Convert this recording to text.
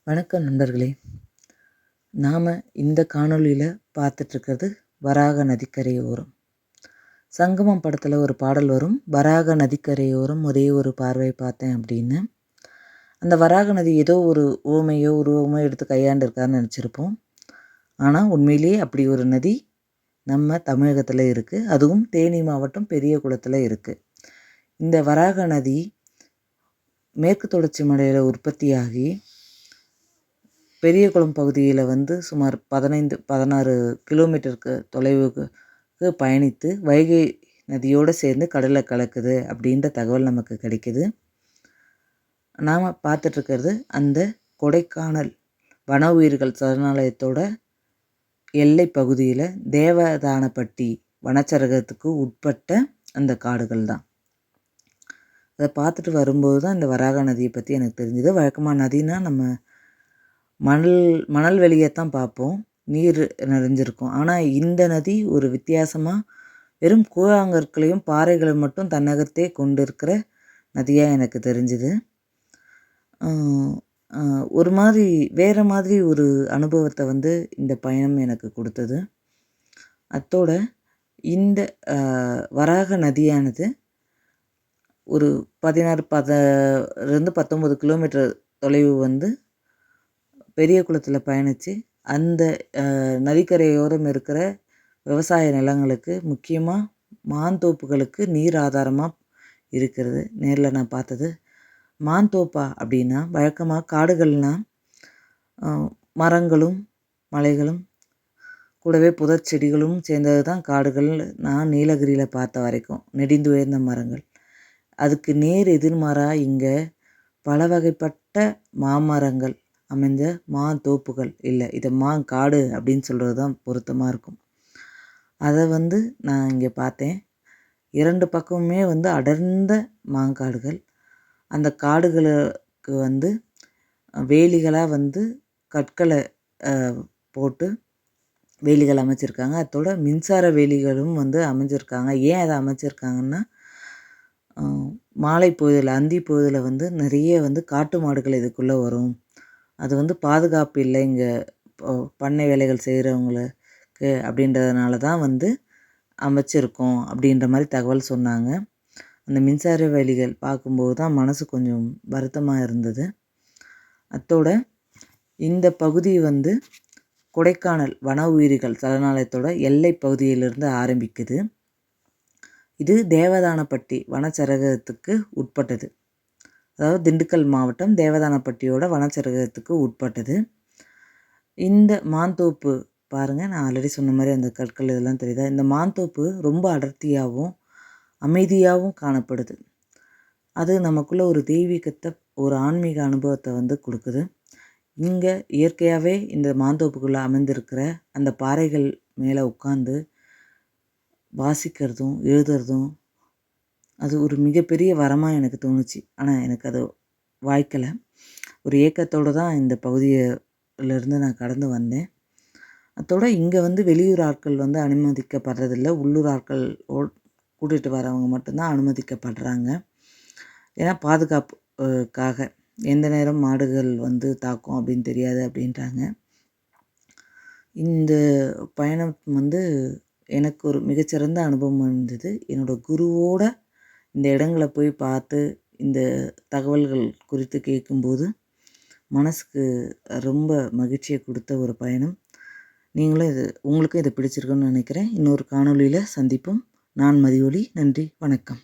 வணக்கம் நண்பர்களே. நாம் இந்த காணொளியில் பார்த்துட்ருக்கிறது வராக நதிக்கரையோரம். சங்கமம் படத்தில் ஒரு பாடல் வரும், வராக நதிக்கரையோரம் ஒரே ஒரு பார்வை பார்த்தேன் அப்படின்னு. அந்த வராக நதி ஏதோ ஒரு ஓமையோ உருவமோ எடுத்து கையாண்டிருக்காருன்னு நினச்சிருப்போம். ஆனால் உண்மையிலேயே அப்படி ஒரு நதி நம்ம தமிழகத்தில் இருக்குது. அதுவும் தேனி மாவட்டம் பெரியகுளத்தில் இருக்குது. இந்த வராக நதி மேற்கு தொடர்ச்சி மலையில் உற்பத்தியாகி பெரியகுளம் பகுதியில் சுமார் 16 கிலோமீட்டருக்கு தொலைவுக்கு பயணித்து வைகை நதியோடு சேர்ந்து கடலில் கலக்குது அப்படின்ற தகவல் நமக்கு கிடைக்கிது. நாம் பார்த்துட்ருக்கிறது அந்த கொடைக்கானல் வன உயிர்கள் சரணாலயத்தோட எல்லை பகுதியில் தேவதானப்பட்டி வனச்சரகத்துக்கு உட்பட்ட அந்த காடுகள் தான். அதை பார்த்துட்டு வரும்போது தான் இந்த வராக நதியை பற்றி எனக்கு தெரிஞ்சுது. வழக்கமாக நதினா நம்ம மணல் வெளியே தான் பார்ப்போம், நீர் நிறைஞ்சிருக்கும். ஆனால் இந்த நதி ஒரு வித்தியாசமாக வெறும் கூழாங்கற்களையும் பாறைகளை மட்டும் தன்னகத்தே கொண்டு இருக்கிற நதியாக எனக்கு தெரிஞ்சுது. ஒரு மாதிரி வேறு மாதிரி ஒரு அனுபவத்தை இந்த பயணம் எனக்கு கொடுத்தது. அத்தோட இந்த வராக நதியானது ஒரு 19 கிலோமீட்டர் தொலைவு பெரியகுளத்தில் பயணித்து அந்த நதிக்கரையோரம் இருக்கிற விவசாய நிலங்களுக்கு, முக்கியமாக மாந்தோப்புகளுக்கு நீர் ஆதாரமாக இருக்கிறது. நேரில் நான் பார்த்தது. மாந்தோப்பா அப்படின்னா வழக்கமாக காடுகள்னால் மரங்களும் மலைகளும் கூடவே புதர் செடிகளும் சேர்ந்தது தான் காடுகள். நான் நீலகிரியில் பார்த்த வரைக்கும் நெடிந்து உயர்ந்த மரங்கள். அதுக்கு நேர் எதிர்மாறாக இங்கே பல வகைப்பட்ட மாமரங்கள் அமைந்த மாந்தோப்புகள், இல்லை இதை மாங்காடு அப்படின்னு சொல்கிறது தான் பொருத்தமாக இருக்கும். அதை நான் இங்கே பார்த்தேன். 2 பக்கமுமே அடர்ந்த மாங்காடுகள். அந்த காடுகளுக்கு வேலிகளாக கற்களை போட்டு வேலிகள் அமைச்சிருக்காங்க. அதோட மின்சார வேலிகளும் அமைஞ்சிருக்காங்க. ஏன் அதை அமைச்சிருக்காங்கன்னா, மாலை பொழுதில் அந்தி பொழுதில் நிறைய காட்டு மாடுகள் இதுக்குள்ளே வரும். அது பாதுகாப்பு இல்லை இங்கே பண்ணை வேலைகள் செய்கிறவங்களுக்கு அப்படின்றதுனால தான் அமைச்சிருக்கோம் அப்படின்ற மாதிரி தகவல் சொன்னாங்க. அந்த மின்சார வேலிகள் பார்க்கும்போது தான் மனசு கொஞ்சம் வருத்தமாக இருந்தது. அத்தோட இந்த பகுதி கொடைக்கானல் வன உயிரிகள் சரணாலயத்தோட எல்லை பகுதியிலிருந்து ஆரம்பிக்குது. இது தேவதானப்பட்டி வனச்சரகத்துக்கு உட்பட்டது. அதாவது திண்டுக்கல் மாவட்டம் தேவதானப்பட்டியோட வனச்சரகத்துக்கு உட்பட்டது. இந்த மாந்தோப்பு பாருங்கள், நான் ஆல்ரெடி சொன்ன மாதிரி அந்த கற்கள் இதெல்லாம் தெரியுதா? இந்த மாந்தோப்பு ரொம்ப அடர்த்தியாகவும் அமைதியாகவும் காணப்படுது. அது நமக்குள்ளே ஒரு தெய்வீகத்தை, ஒரு ஆன்மீக அனுபவத்தை கொடுக்குது. இங்கே இயற்கையாகவே இந்த மாந்தோப்புக்குள்ளே அமைந்திருக்கிற அந்த பாறைகள் மேலே உட்காந்து வாசிக்கிறதும் எழுதுறதும் அது ஒரு மிகப்பெரிய வரமாக எனக்கு தோணுச்சு. ஆனால் எனக்கு அது வாய்க்கலை. ஒரு ஏக்கத்தோடு தான் இந்த பகுதியிலேருந்து நான் கடந்து வந்தேன். அதோட இங்கே வெளியூர் ஆட்கள் அனுமதிக்கப்படுறதில்ல. உள்ளூர் ஆட்கள் கூட்டிகிட்டு வரவங்க மட்டும்தான் அனுமதிக்கப்படுறாங்க. ஏன்னா பாதுகாப்புக்காக எந்த நேரம் மாடுகள் தாக்கும் அப்படின்னு தெரியாது அப்படின்றாங்க. இந்த பயணம் எனக்கு ஒரு மிகச்சிறந்த அனுபவம் இருந்தது. என்னோடய குருவோட இந்த இடங்களை போய் பார்த்து இந்த தகவல்கள் குறித்து கேட்கும்போது மனசுக்கு ரொம்ப மகிழ்ச்சியை கொடுத்த ஒரு பயணம். நீங்களும் உங்களுக்கும் இதை பிடிச்சிருக்குன்னு நினைக்கிறேன். இன்னொரு காணொளியில் சந்திப்போம். நான் மதியொலி. நன்றி, வணக்கம்.